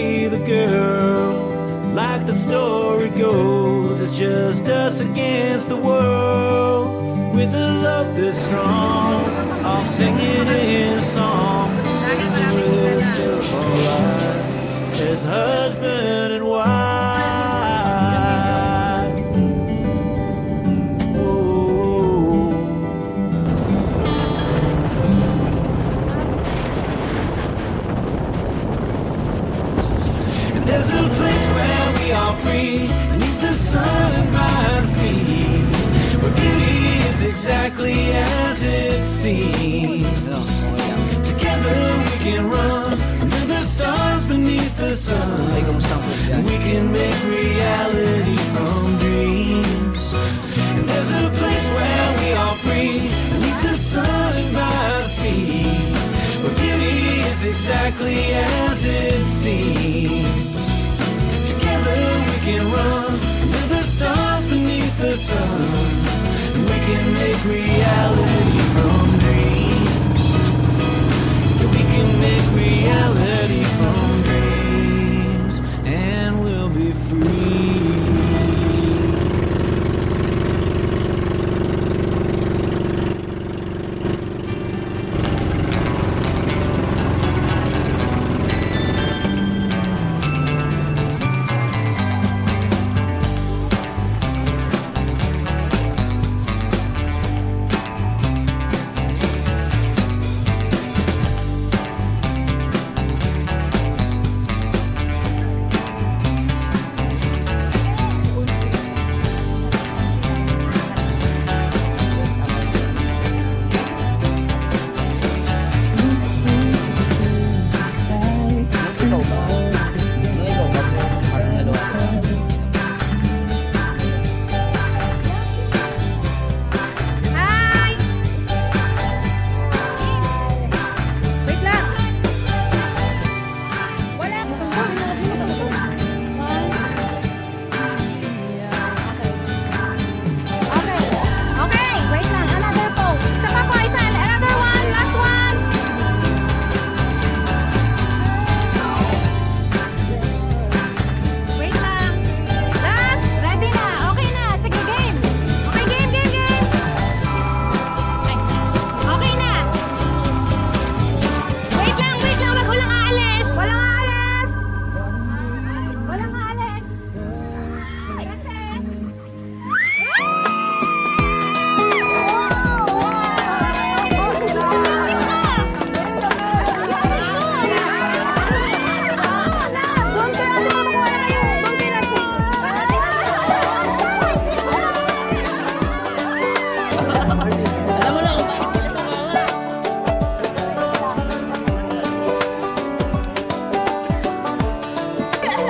be the girl. Like the story goes, it's just us against the world. With a love this strong, I'll sing it in a song. Spend the rest of our life as husband and wife. There's a place where we are free, beneath the sun by the sea, where beauty is exactly as it seems. Together we can run under the stars beneath the sun, and we can make reality from dreams. And there's a place where we are free, beneath the sun by the sea, where beauty is exactly as it seems. We can run under the stars beneath the sun, and we can make reality from dreams. We can make reality from dreams, and we'll be free.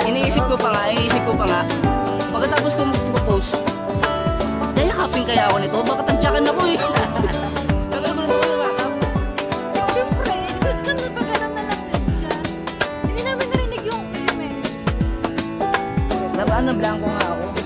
Iniisip ko pa nga, pagkatapos ko mag-propose, dayakapin kaya ako nito, baka tantyakan ako eh. Tagal mo na ito kumakap. Siyempre, saan na ba ganun na lang din siya? Hindi namin narinig yung film eh. Nabaan na blanco nga ako.